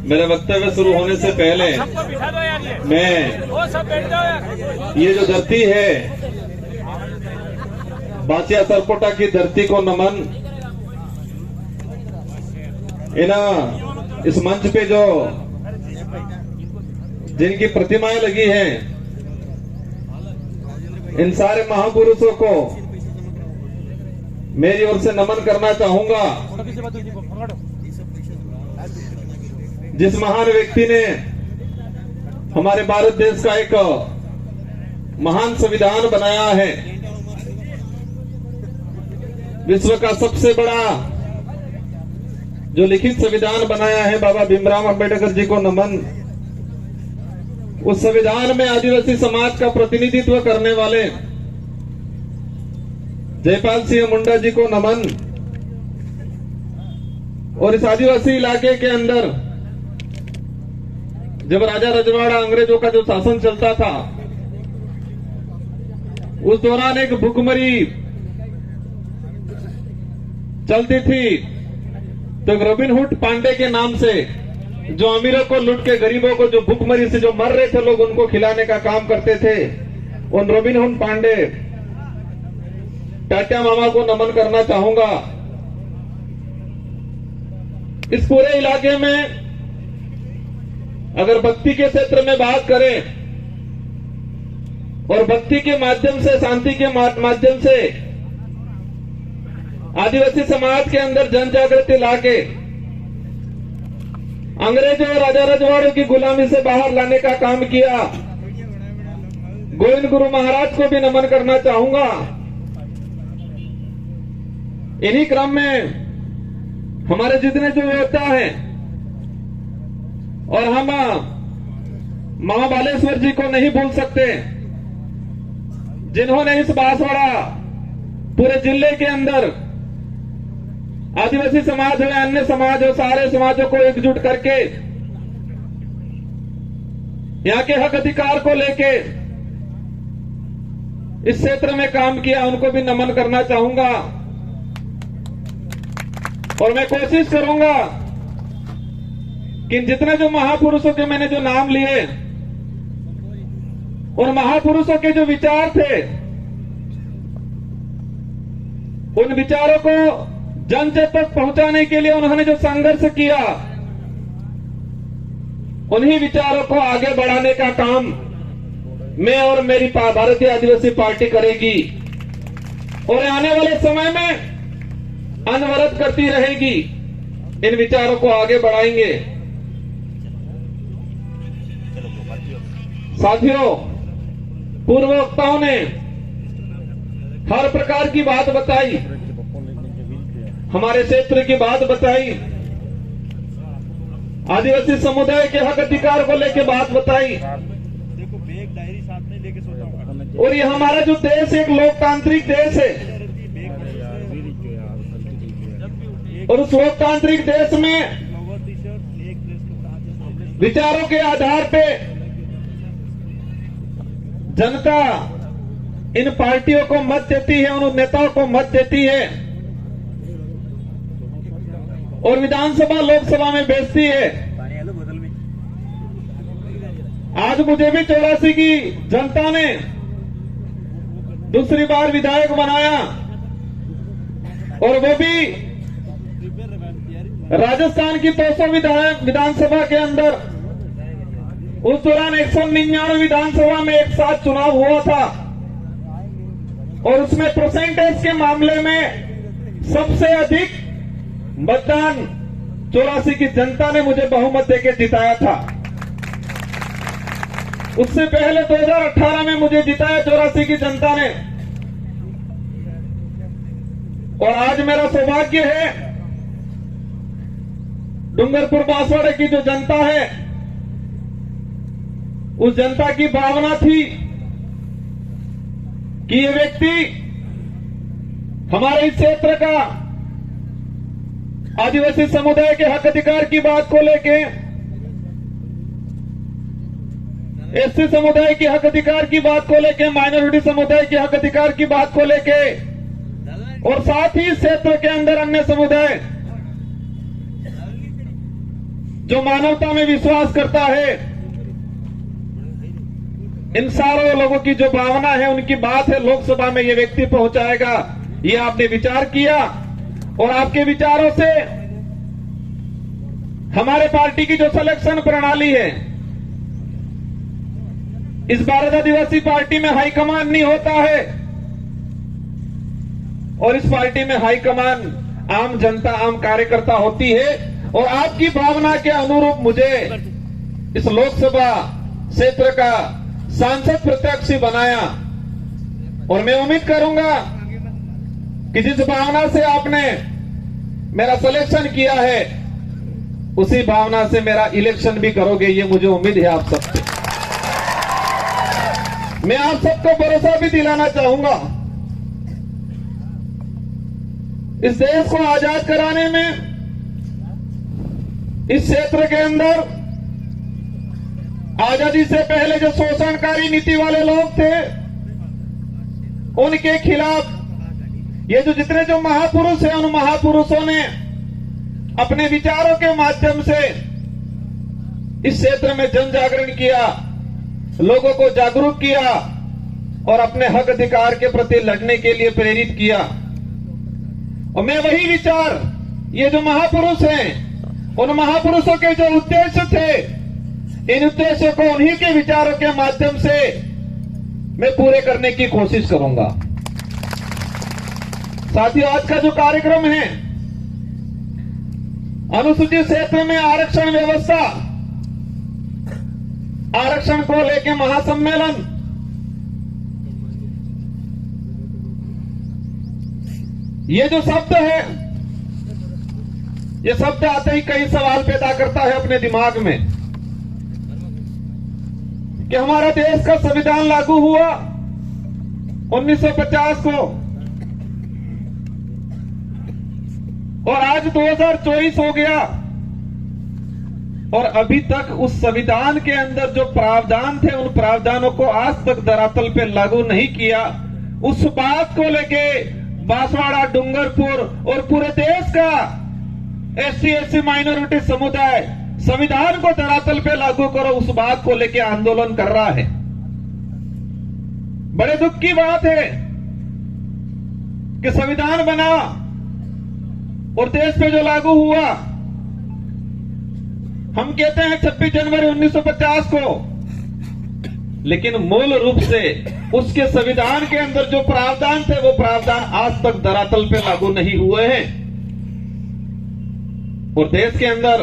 मेरे वक्तव्य शुरू होने से पहले मैं ये जो धरती है बाचिया सरपोटा की धरती को नमन। इस मंच पे जो जिनकी प्रतिमाएं लगी हैं, इन सारे महापुरुषों को मेरी ओर से नमन करना चाहूंगा। जिस महान व्यक्ति ने हमारे भारत देश का एक महान संविधान बनाया है, विश्व का सबसे बड़ा जो लिखित संविधान बनाया है, बाबा भीमराव अंबेडकर जी को नमन। उस संविधान में आदिवासी समाज का प्रतिनिधित्व करने वाले जयपाल सिंह मुंडा जी को नमन। और इस आदिवासी इलाके के अंदर जब राजा रजवाड़ा अंग्रेजों का जो शासन चलता था, उस दौरान एक भुखमरी चलती थी। तो रॉबिनहुड पांडे के नाम से जो अमीरों को लूट के गरीबों को, जो भुखमरी से जो मर रहे थे लोग, उनको खिलाने का काम करते थे। उन रॉबिनहुड पांडे टाटा मामा को नमन करना चाहूंगा। इस पूरे इलाके में अगर भक्ति के क्षेत्र में बात करें और भक्ति के माध्यम से, शांति के माध्यम से आदिवासी समाज के अंदर जन जागृति लाके अंग्रेजों और राजा रजवाड़ों की गुलामी से बाहर लाने का काम किया, गोविंद गुरु महाराज को भी नमन करना चाहूंगा। इन्हीं क्रम में हमारे जितने जो योद्धा हैं, और हम मां बालेश्वर जी को नहीं भूल सकते, जिन्होंने इस बांसवाड़ा पूरे जिले के अंदर आदिवासी समाज हो या अन्य समाज हो, सारे समाजों को एकजुट करके यहाँ के हक अधिकार को लेके इस क्षेत्र में काम किया, उनको भी नमन करना चाहूंगा। और मैं कोशिश करूंगा कि जितने जो महापुरुषों के मैंने जो नाम लिए, उन महापुरुषों के जो विचार थे, उन विचारों को जन तक पहुंचाने के लिए उन्होंने जो संघर्ष किया, उन्हीं विचारों को आगे बढ़ाने का काम मैं और मेरी भारतीय आदिवासी पार्टी करेगी और आने वाले समय में अनवरत करती रहेगी। इन विचारों को आगे बढ़ाएंगे। साथियों, पूर्व वक्ताओं ने हर प्रकार की बात बताई, हमारे क्षेत्र की बात बताई, आदिवासी समुदाय के हक अधिकार को लेकर बात बताई। देखो बैग डायरी साथ में लेके सोचा। और ये हमारा जो देश एक लोकतांत्रिक देश है, और उस लोकतांत्रिक देश में विचारों के आधार पे जनता इन पार्टियों को मत देती है, उन नेताओं को मत देती है और विधानसभा लोकसभा में भेजती है। आज मुझे भी 84 की जनता ने दूसरी बार विधायक बनाया, और वो भी राजस्थान की 200 विधानसभा के अंदर। उस दौरान 199 विधानसभा में एक साथ चुनाव हुआ था, और उसमें परसेंटेज के मामले में सबसे अधिक मतदान 84 की जनता ने मुझे बहुमत देकर जिताया था। उससे पहले 2018 में मुझे जिताया 84 की जनता ने। और आज मेरा सौभाग्य है, डूंगरपुर बांसवाड़े की जो जनता है, उस जनता की भावना थी कि ये व्यक्ति हमारे इस क्षेत्र का आदिवासी समुदाय के हक अधिकार की बात को लेके, एससी समुदाय के हक अधिकार की बात को लेके, माइनॉरिटी समुदाय के हक अधिकार की बात को लेके, और साथ ही इस क्षेत्र के अंदर अन्य समुदाय जो मानवता में विश्वास करता है, इन सारे लोगों की जो भावना है, उनकी बात है लोकसभा में ये व्यक्ति पहुंचाएगा, ये आपने विचार किया। और आपके विचारों से हमारे पार्टी की जो सिलेक्शन प्रणाली है, इस भारत आदिवासी पार्टी में हाईकमान नहीं होता है, और इस पार्टी में हाईकमान आम जनता, आम कार्यकर्ता होती है। और आपकी भावना के अनुरूप मुझे इस लोकसभा क्षेत्र का सांसद प्रत्याशी बनाया, और मैं उम्मीद करूंगा कि जिस भावना से आपने मेरा सिलेक्शन किया है, उसी भावना से मेरा इलेक्शन भी करोगे, ये मुझे उम्मीद है आप सबसे। मैं आप सबको भरोसा भी दिलाना चाहूंगा, इस देश को आजाद कराने में इस क्षेत्र के अंदर आजादी से पहले जो शोषणकारी नीति वाले लोग थे, उनके खिलाफ ये जो जितने जो महापुरुष हैं, उन महापुरुषों ने अपने विचारों के माध्यम से इस क्षेत्र में जन जागरण किया, लोगों को जागरूक किया और अपने हक अधिकार के प्रति लड़ने के लिए प्रेरित किया। और मैं वही विचार, ये जो महापुरुष हैं, उन महापुरुषों के जो उद्देश्य थे, इन उद्देश्यों को उन्हीं के विचारों के माध्यम से मैं पूरे करने की कोशिश करूंगा। साथियों, आज का जो कार्यक्रम है, अनुसूचित क्षेत्र में आरक्षण व्यवस्था, आरक्षण को लेकर महासम्मेलन, ये जो शब्द है, ये शब्द आते ही कई सवाल पैदा करता है अपने दिमाग में कि हमारा देश का संविधान लागू हुआ 1950 को, और आज 2024 हो गया, और अभी तक उस संविधान के अंदर जो प्रावधान थे, उन प्रावधानों को आज तक धरातल पे लागू नहीं किया। उस बात को लेके बांसवाड़ा, डूंगरपुर और पूरे देश का SC/ST माइनॉरिटी समुदाय संविधान को धरातल पे लागू करो, उस बात को लेके आंदोलन कर रहा है। बड़े दुख की बात है कि संविधान बना और देश पे जो लागू हुआ, हम कहते हैं 26 जनवरी 1950 को, लेकिन मूल रूप से उसके संविधान के अंदर जो प्रावधान थे, वो प्रावधान आज तक धरातल पे लागू नहीं हुए हैं। और देश के अंदर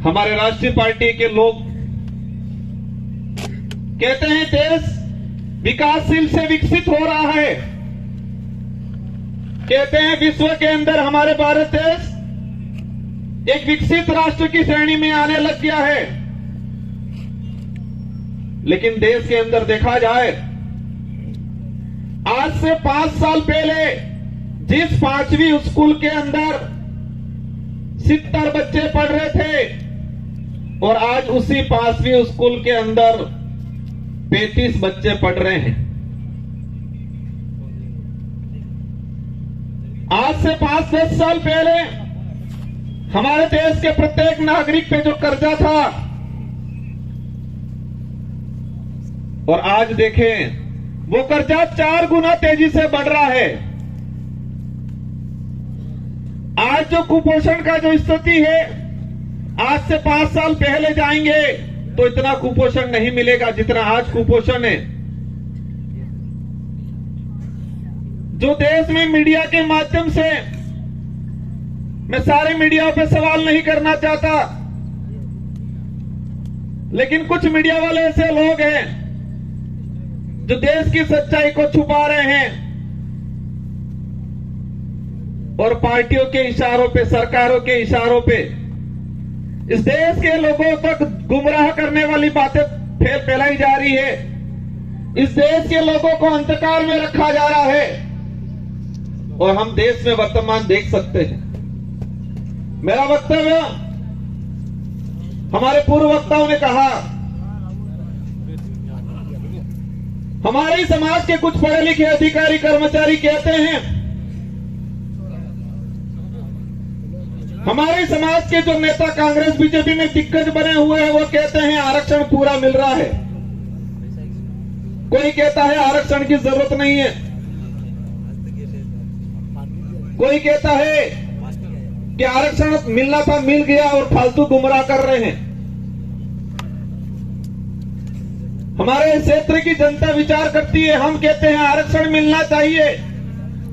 हमारे राष्ट्रीय पार्टी के लोग कहते हैं देश विकासशील से विकसित हो रहा है, कहते हैं विश्व के अंदर हमारे भारत देश एक विकसित राष्ट्र की श्रेणी में आने लग गया है। लेकिन देश के अंदर देखा जाए, आज से 5 साल पहले जिस 5वीं स्कूल के अंदर 70 बच्चे पढ़ रहे थे, और आज उसी 5वीं स्कूल के अंदर 35 बच्चे पढ़ रहे हैं। आज से 5-10 साल पहले हमारे देश के प्रत्येक नागरिक पे जो कर्जा था, और आज देखें वो कर्जा 4 गुना तेजी से बढ़ रहा है। आज जो कुपोषण का जो स्थिति है, आज से 5 साल पहले जाएंगे तो इतना कुपोषण नहीं मिलेगा जितना आज कुपोषण है। जो देश में मीडिया के माध्यम से, मैं सारे मीडिया पे सवाल नहीं करना चाहता, लेकिन कुछ मीडिया वाले ऐसे लोग हैं जो देश की सच्चाई को छुपा रहे हैं और पार्टियों के इशारों पे, सरकारों के इशारों पे इस देश के लोगों तक गुमराह करने वाली बातें फैलाई जा रही है। इस देश के लोगों को अंधकार में रखा जा रहा है, और हम देश में वर्तमान देख सकते हैं। मेरा वक्तव्य, हमारे पूर्व वक्ताओं ने कहा, हमारे समाज के कुछ पढ़े लिखे अधिकारी कर्मचारी कहते हैं हमारे समाज के जो नेता कांग्रेस बीजेपी में दिग्गज बने हुए हैं वो कहते हैं आरक्षण पूरा मिल रहा है, कोई कहता है आरक्षण की जरूरत नहीं है, कोई कहता है कि आरक्षण मिलना था मिल गया और फालतू गुमराह कर रहे हैं। हमारे क्षेत्र की जनता विचार करती है, हम कहते हैं आरक्षण मिलना चाहिए,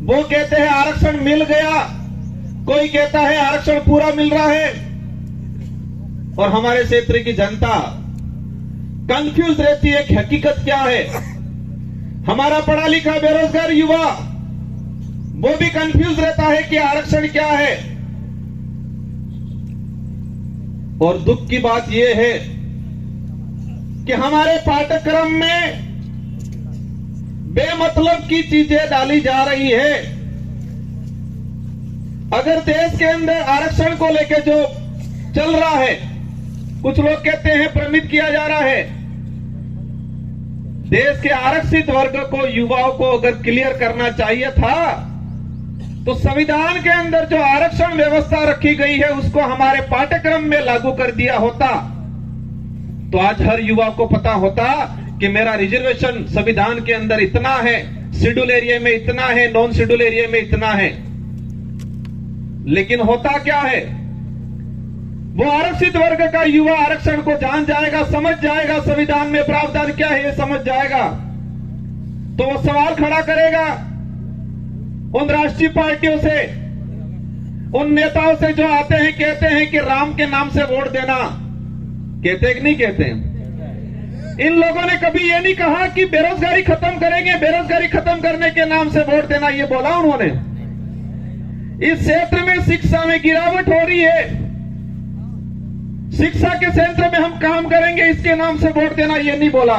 वो कहते हैं आरक्षण मिल गया, कोई कहता है आरक्षण पूरा मिल रहा है। और हमारे क्षेत्र की जनता कंफ्यूज रहती है कि हकीकत क्या है। हमारा पढ़ा लिखा बेरोजगार युवा वो भी कंफ्यूज रहता है कि आरक्षण क्या है। और दुख की बात यह है कि हमारे पाठ्यक्रम में बेमतलब की चीजें डाली जा रही है। अगर देश के अंदर आरक्षण को लेकर जो चल रहा है, कुछ लोग कहते हैं भ्रमित किया जा रहा है। देश के आरक्षित वर्ग को, युवाओं को अगर क्लियर करना चाहिए था तो संविधान के अंदर जो आरक्षण व्यवस्था रखी गई है उसको हमारे पाठ्यक्रम में लागू कर दिया होता तो आज हर युवा को पता होता कि मेरा रिजर्वेशन संविधान के अंदर इतना है, शेड्यूल एरिया में इतना है, नॉन शेड्यूल एरिया में इतना है। लेकिन होता क्या है, वो आरक्षित वर्ग का युवा आरक्षण को जान जाएगा, समझ जाएगा, संविधान में प्रावधान क्या है ये समझ जाएगा, तो वो सवाल खड़ा करेगा उन राष्ट्रीय पार्टियों से, उन नेताओं से जो आते हैं कहते हैं कि राम के नाम से वोट देना। कहते कि नहीं कहते? इन लोगों ने कभी ये नहीं कहा कि बेरोजगारी खत्म करेंगे, बेरोजगारी खत्म करने के नाम से वोट देना, ये बोला उन्होंने। इस क्षेत्र में शिक्षा में गिरावट हो रही है, शिक्षा के क्षेत्र में हम काम करेंगे, इसके नाम से वोट देना, ये नहीं बोला।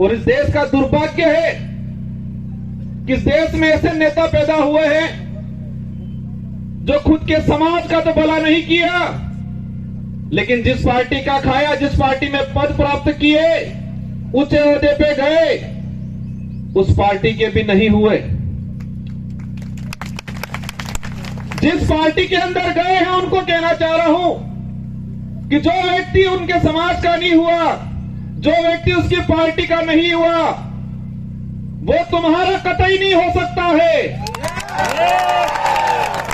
और इस देश का दुर्भाग्य है कि इस देश में ऐसे नेता पैदा हुए हैं जो खुद के समाज का तो भला नहीं किया, लेकिन जिस पार्टी का खाया, जिस पार्टी में पद प्राप्त किए, ऊंचे ओहदे पे गए, उस पार्टी के भी नहीं हुए। जिस पार्टी के अंदर गए हैं उनको कहना चाह रहा हूं कि जो व्यक्ति उनके समाज का नहीं हुआ, जो व्यक्ति उसकी पार्टी का नहीं हुआ, वो तुम्हारा कतई नहीं हो सकता है।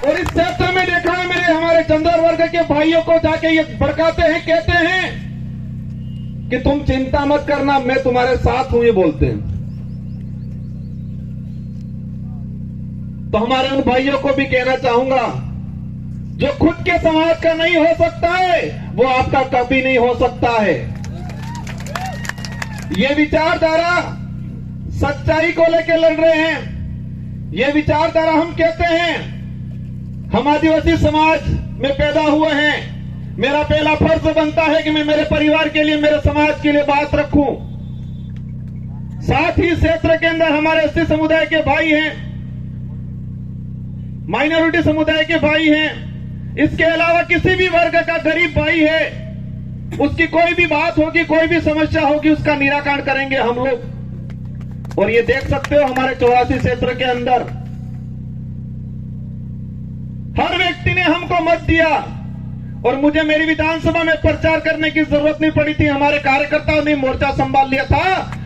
और इस क्षेत्र में देखा है मेरे, हमारे चंद्र वर्ग के भाइयों को जाके ये भड़काते हैं, कहते हैं कि तुम चिंता मत करना, मैं तुम्हारे साथ हूं, ये बोलते हैं। तो हमारे उन भाइयों को भी कहना चाहूंगा, जो खुद के समाज का नहीं हो सकता है वो आपका कभी नहीं हो सकता है। ये विचारधारा सच्चाई को लेकर लड़ रहे हैं। ये विचारधारा हम कहते हैं, हम आदिवासी समाज में पैदा हुए हैं, मेरा पहला फर्ज बनता है कि मैं मेरे परिवार के लिए, मेरे समाज के लिए बात रखूं। साथ ही क्षेत्र के अंदर हमारे एसटी समुदाय के भाई हैं, माइनॉरिटी समुदाय के भाई हैं, इसके अलावा किसी भी वर्ग का गरीब भाई है, उसकी कोई भी बात होगी, कोई भी समस्या होगी, उसका निराकरण करेंगे हम लोग। और ये देख सकते हो हमारे 84 क्षेत्र के अंदर हर व्यक्ति ने हमको मत दिया और मुझे मेरी विधानसभा में प्रचार करने की जरूरत नहीं पड़ी थी। हमारे कार्यकर्ताओं ने मोर्चा संभाल लिया था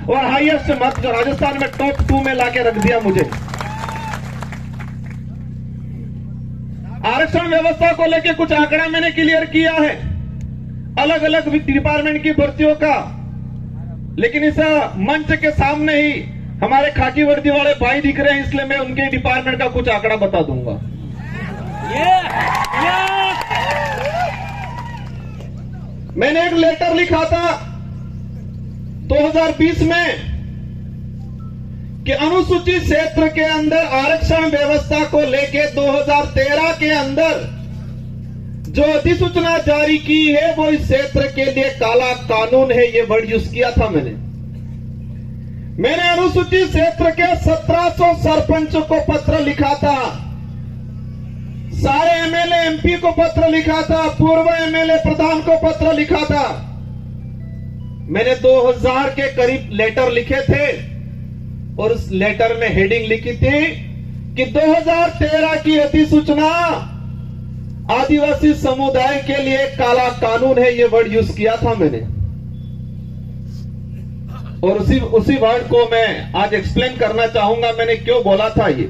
और हाईएस्ट मत जो राजस्थान में टॉप 2 में लाके रख दिया मुझे। आरक्षण व्यवस्था को लेकर कुछ आंकड़ा मैंने क्लियर किया है, अलग अलग डिपार्टमेंट की भर्तियों का, लेकिन इस मंच के सामने ही हमारे खाकी वर्दी वाले भाई दिख रहे हैं, इसलिए मैं उनके डिपार्टमेंट का कुछ आंकड़ा बता दूंगा। मैंने एक लेटर लिखा था 2020 में कि अनुसूचित क्षेत्र के अंदर आरक्षण व्यवस्था को लेकर 2013 के अंदर जो अधिसूचना जारी की है वो इस क्षेत्र के लिए काला कानून है, ये वर्ड यूज किया था मैंने अनुसूचित क्षेत्र के 1700 सरपंचों को पत्र लिखा था, सारे एमएलए एमपी को पत्र लिखा था, पूर्व एमएलए प्रधान को पत्र लिखा था। मैंने 2000 के करीब लेटर लिखे थे और उस लेटर में हेडिंग लिखी थी कि 2013 की अधिसूचना आदिवासी समुदाय के लिए काला कानून है, ये वर्ड यूज किया था मैंने, और उसी वर्ड को मैं आज एक्सप्लेन करना चाहूंगा मैंने क्यों बोला था। ये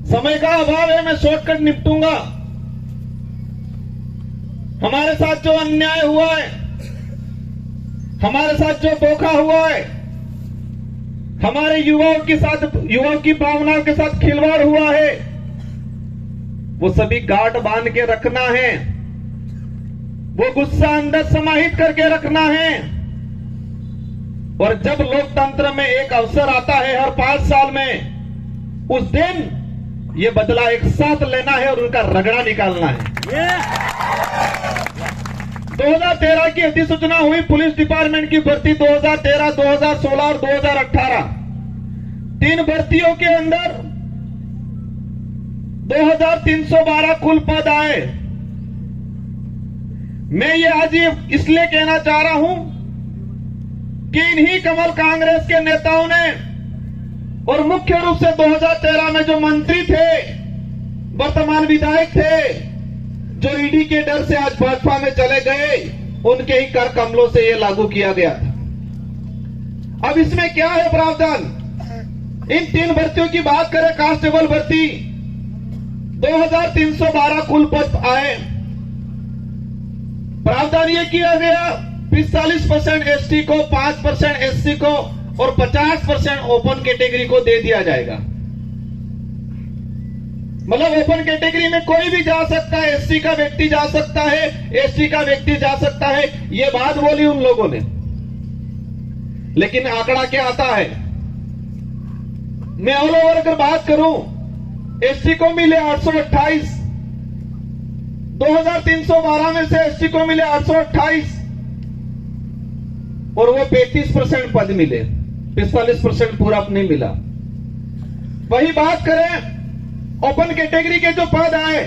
समय का अभाव है, मैं शॉर्टकट निपटूंगा। हमारे साथ जो अन्याय हुआ है, हमारे साथ जो धोखा हुआ है, हमारे युवाओं की भावनाओं के साथ खिलवाड़ हुआ है, वो सभी गांठ बांध के रखना है, वो गुस्सा अंदर समाहित करके रखना है। और जब लोकतंत्र में एक अवसर आता है हर 5 साल में, उस दिन ये बदला एक साथ लेना है और उनका रगड़ा निकालना है। 2013 की अधिसूचना हुई पुलिस डिपार्टमेंट की भर्ती 2013, 2016 और 2018, 3 भर्तियों के अंदर 2312 कुल पद आए। मैं ये आज इसलिए कहना चाह रहा हूं कि इन्हीं कमल कांग्रेस के नेताओं ने, और मुख्य रूप से 2013 में जो मंत्री थे, वर्तमान विधायक थे, जो ईडी के डर से आज भाजपा में चले गए, उनके ही कर कमलों से यह लागू किया गया था। अब इसमें क्या है प्रावधान? इन 3 भर्तियों की बात करें, कांस्टेबल भर्ती 2312 कुल पद आए। प्रावधान यह किया गया 45% एसटी को, 5% एससी को और 50% ओपन कैटेगरी को दे दिया जाएगा। मतलब ओपन कैटेगरी में कोई भी जा सकता है, एससी का व्यक्ति जा सकता है, एसटी का व्यक्ति जा सकता है। ये बात बोली उन लोगों ने, लेकिन आंकड़ा क्या आता है? मैं ऑल ओवर अगर बात करूं, एसटी को मिले 828, 2312 में से एसटी को मिले 828 और वो 35% पद मिले, 45% पूरा नहीं मिला। वही बात करें ओपन कैटेगरी के जो पद आए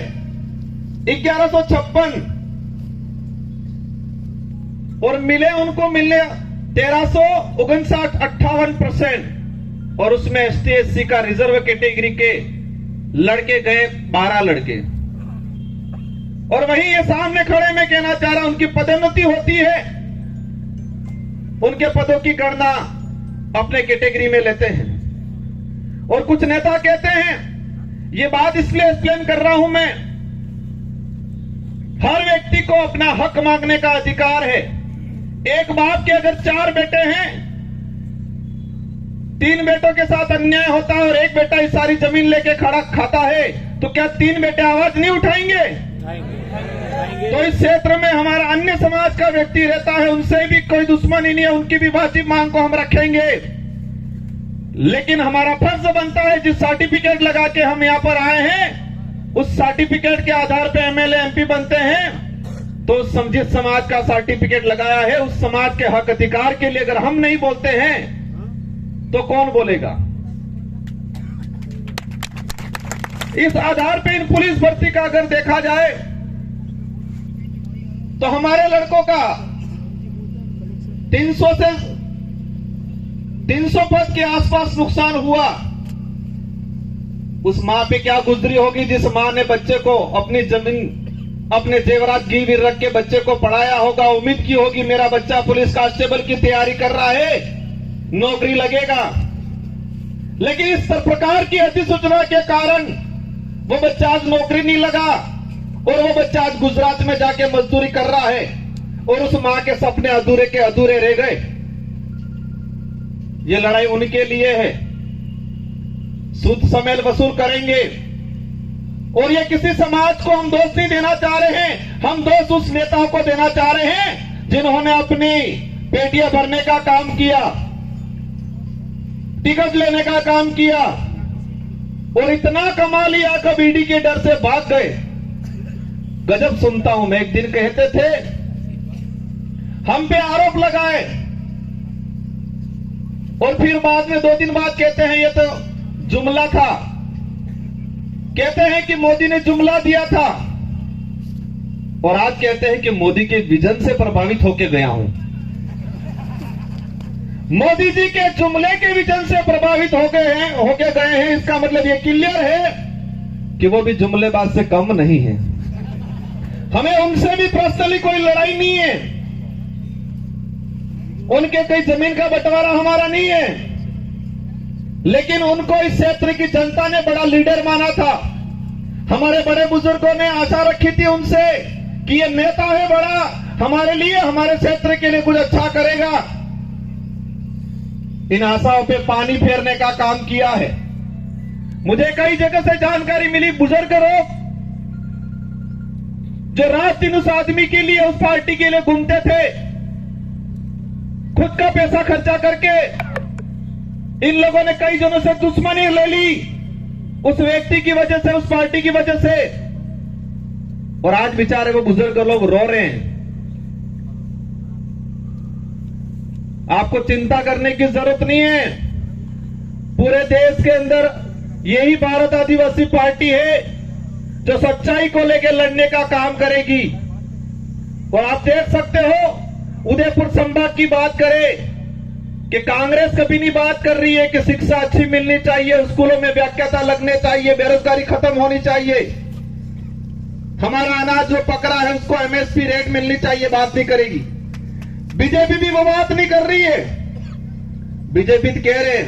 1156 और मिले उनको 1359, 58%, और उसमें एसटी एससी का रिजर्व कैटेगरी के लड़के गए 12 लड़के। और वहीं ये सामने खड़े मैं कहना चाह रहा हूं, उनकी पदोन्नति होती है, उनके पदों की गणना अपने कैटेगरी में लेते हैं। और कुछ नेता कहते हैं, ये बात इसलिए एक्सप्लेन कर रहा हूं मैं, हर व्यक्ति को अपना हक मांगने का अधिकार है। एक बाप के अगर 4 बेटे हैं, 3 बेटों के साथ अन्याय होता है और एक बेटा इस सारी जमीन लेके खड़ा खाता है, तो क्या 3 बेटे आवाज नहीं उठाएंगे? तो इस क्षेत्र में हमारा अन्य समाज का व्यक्ति रहता है, उनसे भी कोई दुश्मनी नहीं है, उनकी भी वाजिब मांग को हम रखेंगे। लेकिन हमारा फर्ज बनता है, जिस सर्टिफिकेट लगा के हम यहां पर आए हैं, उस सर्टिफिकेट के आधार पर एमएलए एमपी बनते हैं, तो जिस समाज का सर्टिफिकेट लगाया है, उस समाज के हक अधिकार के लिए अगर हम नहीं बोलते हैं तो कौन बोलेगा? इस आधार पर इन पुलिस भर्ती का अगर देखा जाए तो हमारे लड़कों का 300 पद के आसपास नुकसान हुआ। उस मां पे क्या गुजरी होगी जिस मां ने बच्चे को अपनी जमीन, अपने जेवरात गिरवी रख के बच्चे को पढ़ाया होगा, उम्मीद की होगी मेरा बच्चा पुलिस कांस्टेबल की तैयारी कर रहा है, नौकरी लगेगा। लेकिन इस प्रकार की अधिसूचना के कारण वो बच्चा आज नौकरी नहीं लगा और वो बच्चा आज गुजरात में जाके मजदूरी कर रहा है और उस मां के सपने अधूरे के अधूरे रह गए। ये लड़ाई उनके लिए है, सूद समेल वसूल करेंगे। और ये किसी समाज को हम दोष नहीं देना चाह रहे हैं, हम दोष उस नेताओं को देना चाह रहे हैं जिन्होंने अपनी पेटियां भरने का काम किया, टिकट लेने का काम किया और इतना कमा लिया कब ईडी के डर से भाग गए। गजब सुनता हूं मैं, एक दिन कहते थे हम पे आरोप लगाए और फिर बाद में 2 दिन बाद कहते हैं ये तो जुमला था, कहते हैं कि मोदी ने जुमला दिया था, और आज कहते हैं कि मोदी के विजन से प्रभावित होकर गया हूं। मोदी जी के जुमले के विजन से प्रभावित होके गए हैं, इसका मतलब ये क्लियर है कि वो भी जुमलेबाज से कम नहीं है। हमें उनसे भी पर्सनली कोई लड़ाई नहीं है, उनके कोई जमीन का बंटवारा हमारा नहीं है, लेकिन उनको इस क्षेत्र की जनता ने बड़ा लीडर माना था। हमारे बड़े बुजुर्गों ने आशा रखी थी उनसे कि ये नेता है बड़ा, हमारे लिए, हमारे क्षेत्र के लिए कुछ अच्छा करेगा। इन आशाओं पे पानी फेरने का काम किया है। मुझे कई जगह से जानकारी मिली, बुजुर्ग लोग जो रात दिन उस आदमी के लिए, उस पार्टी के लिए घूमते थे, खुद का पैसा खर्चा करके इन लोगों ने कई जनों से दुश्मनी ले ली उस व्यक्ति की वजह से, उस पार्टी की वजह से, और आज बेचारे वो बुजुर्ग लोग रो रहे हैं। आपको चिंता करने की जरूरत नहीं है। पूरे देश के अंदर यही भारत आदिवासी पार्टी है जो सच्चाई को लेकर लड़ने का काम करेगी। और आप देख सकते हो, उदयपुर संभाग की बात करें कि कांग्रेस कभी नहीं बात कर रही है कि शिक्षा अच्छी मिलनी चाहिए, स्कूलों में व्याख्याता लगने चाहिए, बेरोजगारी खत्म होनी चाहिए, हमारा अनाज जो पक रहा है उसको एमएसपी रेट मिलनी चाहिए, बात नहीं करेगी। बीजेपी भी वो बात नहीं कर रही है। बीजेपी कह रहे हैं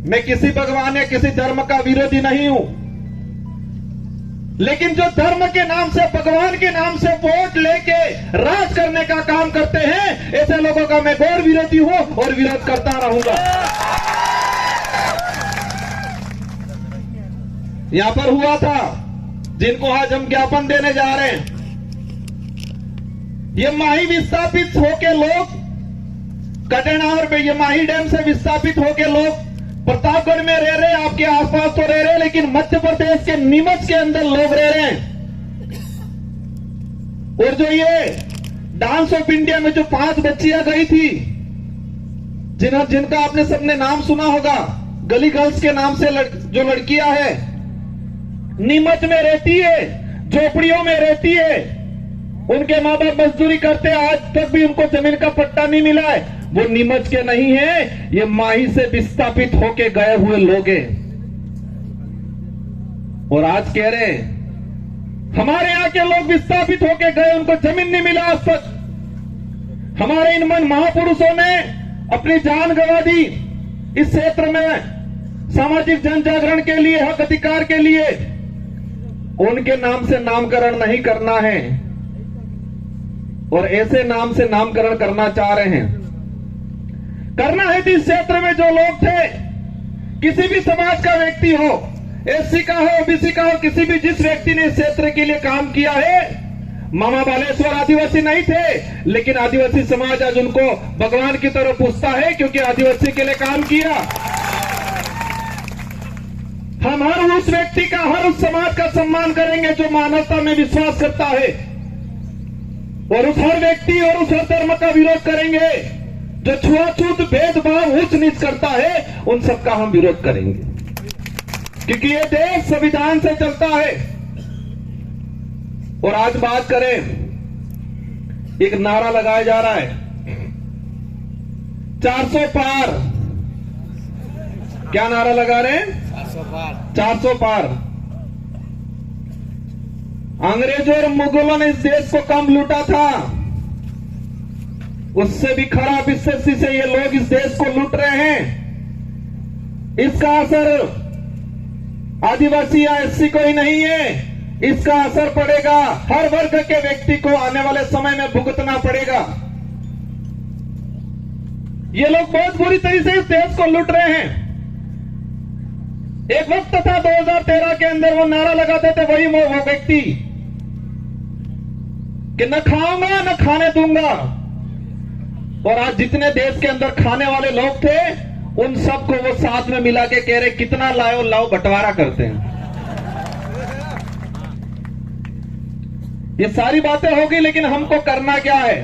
मैं किसी भगवान या किसी धर्म का विरोधी नहीं हूं, लेकिन जो धर्म के नाम से, भगवान के नाम से वोट लेके राज करने का काम करते हैं, ऐसे लोगों का मैं घोर विरोधी हूं और विरोध करता रहूंगा। यहां पर हुआ था, जिनको आज हम ज्ञापन देने जा रहे हैं, ये माही विस्थापित होके लोग कटेनावर में, ये माही डैम से विस्थापित होके लोग प्रतापगढ़ में रह रहे, आपके आसपास तो रह रहे, लेकिन मध्य प्रदेश के नीमच के अंदर लोग रह रहे हैं। और जो ये डांस ऑफ इंडिया में जो 5 बच्चियां गई थी, जिनका आपने सबने नाम सुना होगा, गली गर्ल्स के नाम से जो लड़कियां है, नीमच में रहती है, झोपड़ियों में रहती है, उनके मां बाप मजदूरी करते, आज तक भी उनको जमीन का पट्टा नहीं मिला है। वो नीमच के नहीं है, ये माही से विस्थापित होके गए हुए लोग हैं। और आज कह रहे हैं हमारे यहां के लोग विस्थापित होके गए, उनको जमीन नहीं मिला आज तक। हमारे इन महापुरुषों ने अपनी जान गंवा दी इस क्षेत्र में सामाजिक जन जागरण के लिए, हक अधिकार के लिए। उनके नाम से नामकरण नहीं करना है, और ऐसे नाम से नामकरण करना चाह रहे हैं। करना है तो इस क्षेत्र में जो लोग थे, किसी भी समाज का व्यक्ति हो, एससी का हो, ओबीसी का हो, किसी भी जिस व्यक्ति ने इस क्षेत्र के लिए काम किया है, मामा बालेश्वर आदिवासी नहीं थे, लेकिन आदिवासी समाज आज उनको भगवान की तरफ पूछता है, क्योंकि आदिवासी के लिए काम किया। हम हर उस व्यक्ति का, हर उस समाज का सम्मान करेंगे जो मानवता में विश्वास करता है, और उस हर व्यक्ति और उस हर धर्म का विरोध करेंगे जो छुआछूत, भेदभाव, ऊंच नीच करता है, उन सबका हम विरोध करेंगे, क्योंकि ये देश संविधान से चलता है। और आज बात करें, एक नारा लगाया जा रहा है 400 पार। क्या नारा लगा रहे हैं? 400 पार। अंग्रेजों और मुगलों ने इस देश को कम लूटा था, उससे भी खराब स्थिति से ये लोग इस देश को लूट रहे हैं। इसका असर आदिवासी या एससी को ही नहीं है, इसका असर पड़ेगा हर वर्ग के व्यक्ति को, आने वाले समय में भुगतना पड़ेगा। ये लोग बहुत बुरी तरीके से इस देश को लूट रहे हैं। एक वक्त था 2013 के अंदर वो नारा लगाते थे वही वो व्यक्ति कि न खाऊंगा न खाने दूंगा, और आज जितने देश के अंदर खाने वाले लोग थे, उन सबको वो साथ में मिला के कह रहे कितना लाओ लाओ, बंटवारा करते हैं। ये सारी बातें होगी, लेकिन हमको करना क्या है?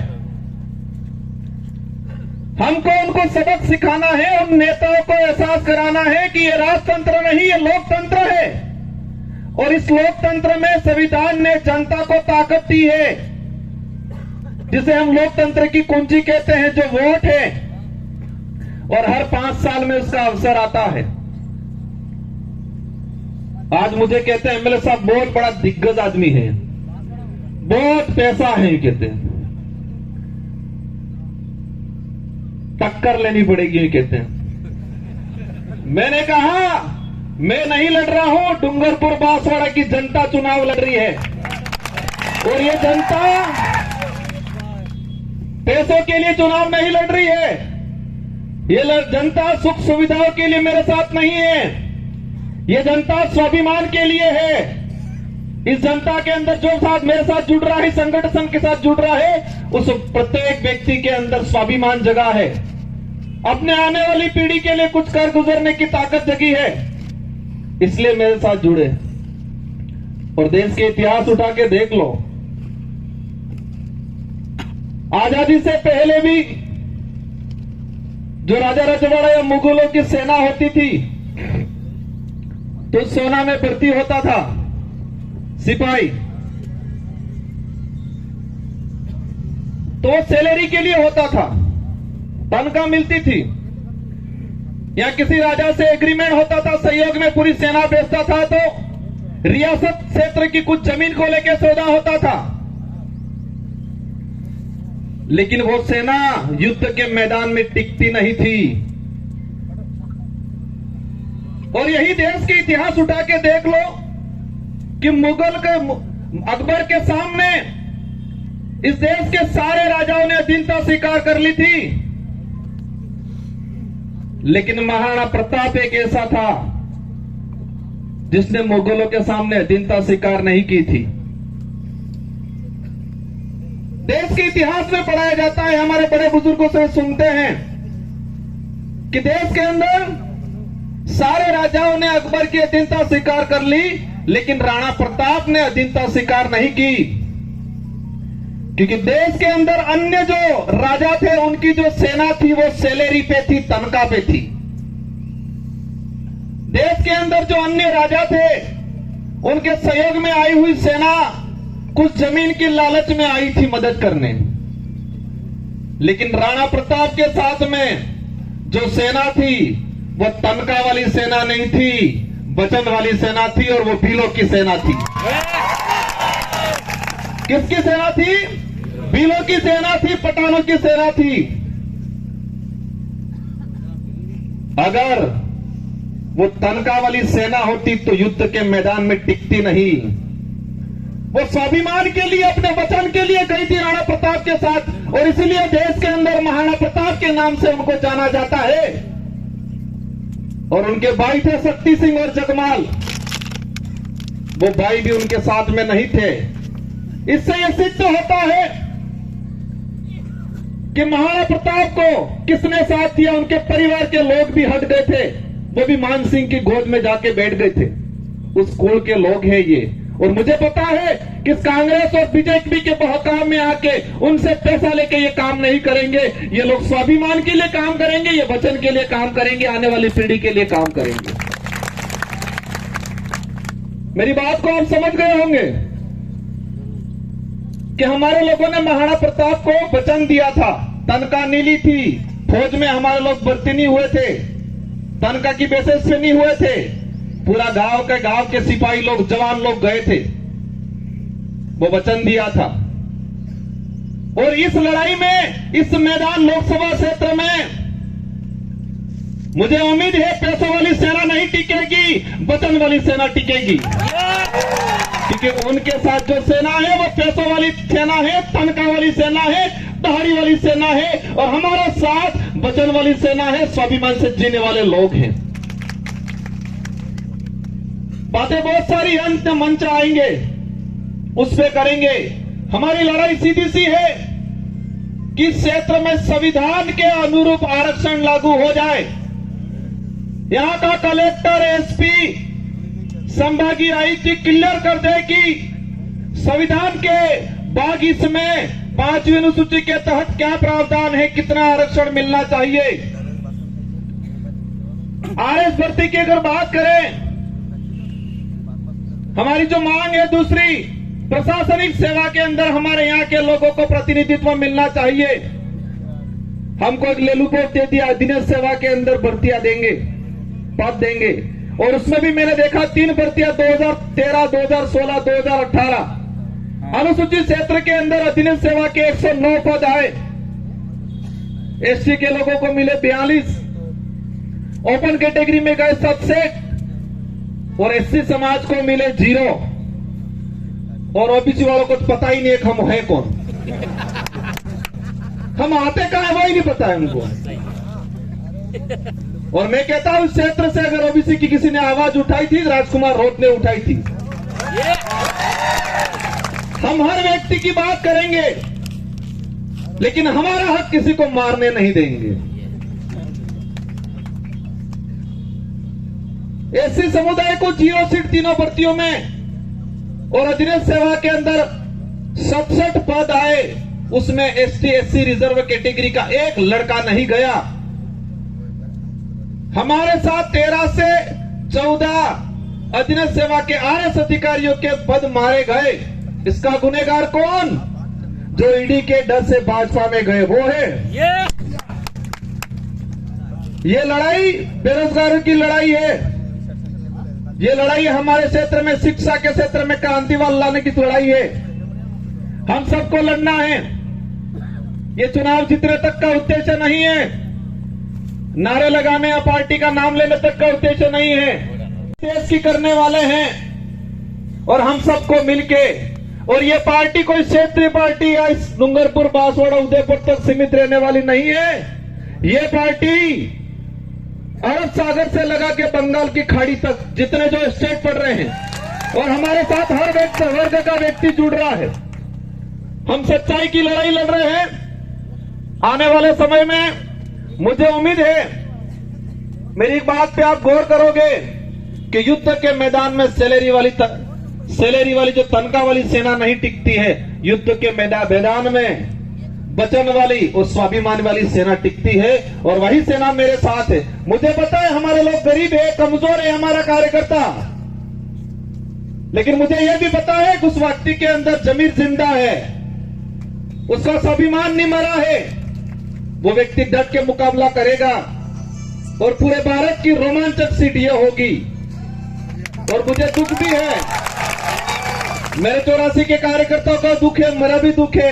हमको उनको सबक सिखाना है, उन नेताओं को एहसास कराना है कि ये राजतंत्र नहीं, ये लोकतंत्र है, और इस लोकतंत्र में संविधान ने जनता को ताकत दी है, जिसे हम लोकतंत्र की कुंजी कहते हैं, जो वोट है, और हर 5 साल में उसका अवसर आता है। आज मुझे कहते हैं एमएलए साहब बहुत बड़ा दिग्गज आदमी है, बहुत पैसा है, कहते हैं टक्कर लेनी पड़ेगी, कहते हैं। मैंने कहा मैं नहीं लड़ रहा हूं, डूंगरपुर बांसवाड़ा की जनता चुनाव लड़ रही है, और ये जनता पैसों के लिए चुनाव नहीं लड़ रही है। ये जनता सुख सुविधाओं के लिए मेरे साथ नहीं है, ये जनता स्वाभिमान के लिए है। इस जनता के अंदर जो साथ मेरे साथ जुड़ रहा है, संगठन के साथ जुड़ रहा है, उस प्रत्येक व्यक्ति के अंदर स्वाभिमान जगा है, अपने आने वाली पीढ़ी के लिए कुछ कर गुजरने की ताकत जगी है, इसलिए मेरे साथ जुड़े। और देश के इतिहास उठा के देख लो, आजादी से पहले भी जो राजा रजवाड़ा या मुगलों की सेना होती थी, तो सेना में भर्ती होता था सिपाही, तो सैलरी के लिए होता था, तनख्वाह मिलती थी, या किसी राजा से एग्रीमेंट होता था, सहयोग में पूरी सेना भेजता था, तो रियासत क्षेत्र की कुछ जमीन को लेकर सौदा होता था। लेकिन वो सेना युद्ध के मैदान में टिकती नहीं थी। और यही देश के इतिहास उठा के देख लो कि मुगल के अकबर के सामने इस देश के सारे राजाओं ने अधीनता स्वीकार कर ली थी, लेकिन महाराणा प्रताप एक ऐसा था जिसने मुगलों के सामने अधीनता स्वीकार नहीं की थी। देश के इतिहास में पढ़ाया जाता है, हमारे बड़े बुजुर्गों से सुनते हैं कि देश के अंदर सारे राजाओं ने अकबर की अधीनता स्वीकार कर ली, लेकिन राणा प्रताप ने अधीनता स्वीकार नहीं की, क्योंकि देश के अंदर अन्य जो राजा थे उनकी जो सेना थी वो सैलरी पे थी, तनख्वाह पे थी। देश के अंदर जो अन्य राजा थे उनके सहयोग में आई हुई सेना कुछ जमीन की लालच में आई थी मदद करने, लेकिन राणा प्रताप के साथ में जो सेना थी वो तनख्वाह वाली सेना नहीं थी, वचन वाली सेना थी, और वो भीलों की सेना थी। किसकी सेना थी? भीलों की सेना थी, पठानों की सेना थी। अगर वो तनख्वाह वाली सेना होती तो युद्ध के मैदान में टिकती नहीं। वो स्वाभिमान के लिए, अपने वचन के लिए गई थी राणा प्रताप के साथ, और इसलिए देश के अंदर महाराणा प्रताप के नाम से उनको जाना जाता है। और उनके भाई थे शक्ति सिंह और जगमाल, वो भाई भी उनके साथ में नहीं थे। इससे यह सिद्ध होता है कि महाराणा प्रताप को किसने साथ दिया। उनके परिवार के लोग भी हट गए थे, वो भी मान सिंह की गोद में जाके बैठ गए थे। उस कुल के लोग हैं ये। और मुझे पता है कि कांग्रेस और बीजेपी के बहकाव में आके उनसे पैसा लेके ये काम नहीं करेंगे। ये लोग स्वाभिमान के लिए काम करेंगे, ये वचन के लिए काम करेंगे, आने वाली पीढ़ी के लिए काम करेंगे। मेरी बात को आप समझ गए होंगे कि हमारे लोगों ने महाराणा प्रताप को वचन दिया था, तनख्वाह नहीं ली थी, फौज में हमारे लोग भर्ती नहीं हुए थे, तनख्वाह की बेसिस पे नहीं हुए थे, पूरा गांव के सिपाही लोग, जवान लोग गए थे, वो वचन दिया था। और इस लड़ाई में, इस मैदान लोकसभा क्षेत्र में मुझे उम्मीद है पैसों वाली सेना नहीं टिकेगी, वचन वाली सेना टिकेगी। क्योंकि उनके साथ जो सेना है वो पैसों वाली सेना है, तनख्वाह वाली सेना है, दहाड़ी वाली सेना है, और हमारे साथ वचन वाली सेना है, स्वाभिमान से जीने वाले लोग हैं। बातें बहुत सारी अंत मंच आएंगे, उस पे करेंगे। हमारी लड़ाई सीधी सी है कि इस क्षेत्र में संविधान के अनुरूप आरक्षण लागू हो जाए। यहां का कलेक्टर, एसपी, संभागीय आयुक्त क्लियर कर दे कि संविधान के बाईस में 5वीं अनुसूची के तहत क्या प्रावधान है, कितना आरक्षण मिलना चाहिए। आरएस भर्ती की अगर बात करें, हमारी जो मांग है दूसरी, प्रशासनिक सेवा के अंदर हमारे यहां के लोगों को प्रतिनिधित्व मिलना चाहिए। हमको एक लेलूपोर्ट दे दिया, दिनेश सेवा के अंदर भर्तियां देंगे, पद देंगे, और उसमें भी मैंने देखा 3 भर्तियां 2013, 2016, 2018। अनुसूचित क्षेत्र के अंदर अधीनस्थ सेवा के 109 पद आए, एससी के लोगों को मिले 42, ओपन कैटेगरी में गए 67 और एससी समाज को मिले 0 और ओबीसी वालों को तो पता ही नहीं है कि हम है कौन, हम आते कहां है वो ही नहीं पता है उनको। और मैं कहता हूं इस क्षेत्र से अगर ओबीसी की किसी ने आवाज उठाई थी, राजकुमार रोत ने उठाई थी। हम हर व्यक्ति की बात करेंगे, लेकिन हमारा हक किसी को मारने नहीं देंगे। एससी समुदाय को 0 सीट तीनों भर्तियों में और अधीनस्थ सेवा के अंदर 67 पद आए, उसमें एसटी एससी रिजर्व कैटेगरी का एक लड़का नहीं गया। हमारे साथ 13 से 14 अधीनस्थ सेवा के आरएस अधिकारियों के पद मारे गए। इसका गुनहगार कौन? जो ईडी के डर से भाजपा में गए वो है। ये लड़ाई बेरोजगारों की लड़ाई है। ये लड़ाई हमारे क्षेत्र में शिक्षा के क्षेत्र में क्रांति लाने की लड़ाई है। हम सबको लड़ना है। ये चुनाव जीतने तक का उद्देश्य नहीं है, नारे लगाने या पार्टी का नाम लेने तक का उद्देश्य नहीं है। देश की करने वाले हैं और हम सबको मिलके, और ये पार्टी कोई क्षेत्रीय पार्टी या इस डूंगरपुर, बांसवाड़ा, उदयपुर तक सीमित रहने वाली नहीं है। ये पार्टी अरब सागर से लगा के बंगाल की खाड़ी तक जितने जो स्टेट पड़ रहे हैं, और हमारे साथ हर वर्ग का व्यक्ति जुड़ रहा है। हम सच्चाई की लड़ाई लड़ रहे हैं। आने वाले समय में मुझे उम्मीद है, मेरी एक बात पे आप गौर करोगे कि युद्ध के मैदान में सैलरी वाली जो तनख्वाह वाली सेना नहीं टिकती है, युद्ध के मैदान में वचन वाली और स्वाभिमान वाली सेना टिकती है, और वही सेना मेरे साथ है। मुझे पता है हमारे लोग गरीब है, कमजोर है हमारा कार्यकर्ता, लेकिन मुझे यह भी पता है कि उस व्यक्ति के अंदर जमीर जिंदा है, उसका स्वाभिमान नहीं मरा है। वो व्यक्ति डट के मुकाबला करेगा और पूरे भारत की रोमांचक सीट यह होगी। और मुझे दुख भी है, मेरे 84 के कार्यकर्ताओं का दुख है, मेरा भी दुख है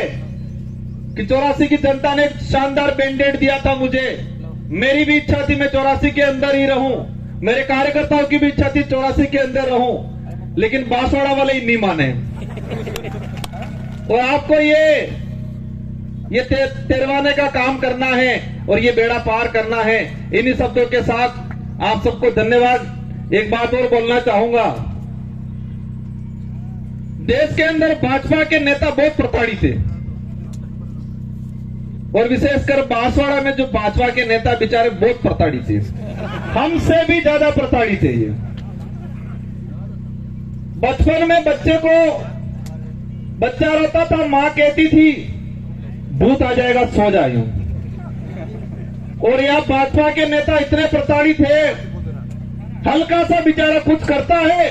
कि 84 की जनता ने शानदार बैंडेड दिया था मुझे। मेरी भी इच्छा थी मैं 84 के अंदर ही रहूं, मेरे कार्यकर्ताओं की भी इच्छा थी 84 के अंदर रहूं, लेकिन बांसवाड़ा वाले ही नहीं माने। और आपको ये तिरवाने का काम करना है और ये बेड़ा पार करना है। इन्हीं शब्दों के साथ आप सबको धन्यवाद। एक बात और बोलना चाहूंगा, देश के अंदर भाजपा के नेता बहुत प्रताड़ित थे, और विशेषकर बांसवाड़ा में जो भाजपा के नेता बेचारे बहुत प्रताड़ित थे, हमसे भी ज्यादा प्रताड़ित थे। ये बचपन में बच्चा रोता था, मां कहती थी भूत आ जाएगा सो जाइयो। और यह भाजपा के नेता इतने प्रताड़ित है, हल्का सा बेचारा कुछ करता है,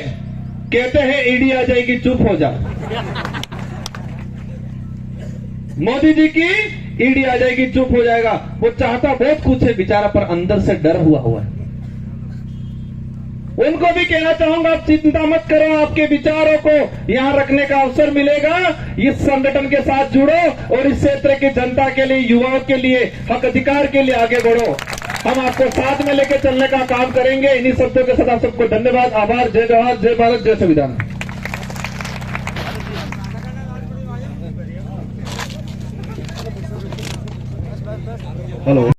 कहते हैं ईडी आ जाएगी चुप हो जा। मोदी जी की ईडी आ जाएगी चुप हो जाएगा। वो चाहता बहुत कुछ है बेचारा, पर अंदर से डर हुआ है। उनको भी कहना चाहूंगा, आप चिंता मत करो, आपके विचारों को यहां रखने का अवसर मिलेगा। इस संगठन के साथ जुड़ो और इस क्षेत्र की जनता के लिए, युवाओं के लिए, हक अधिकार के लिए आगे बढ़ो। हम आपको साथ में लेकर चलने का काम करेंगे। इन्हीं शब्दों के साथ आप सबको धन्यवाद, आभार। जय जवाहर, जय भारत, जय संविधान। हेलो।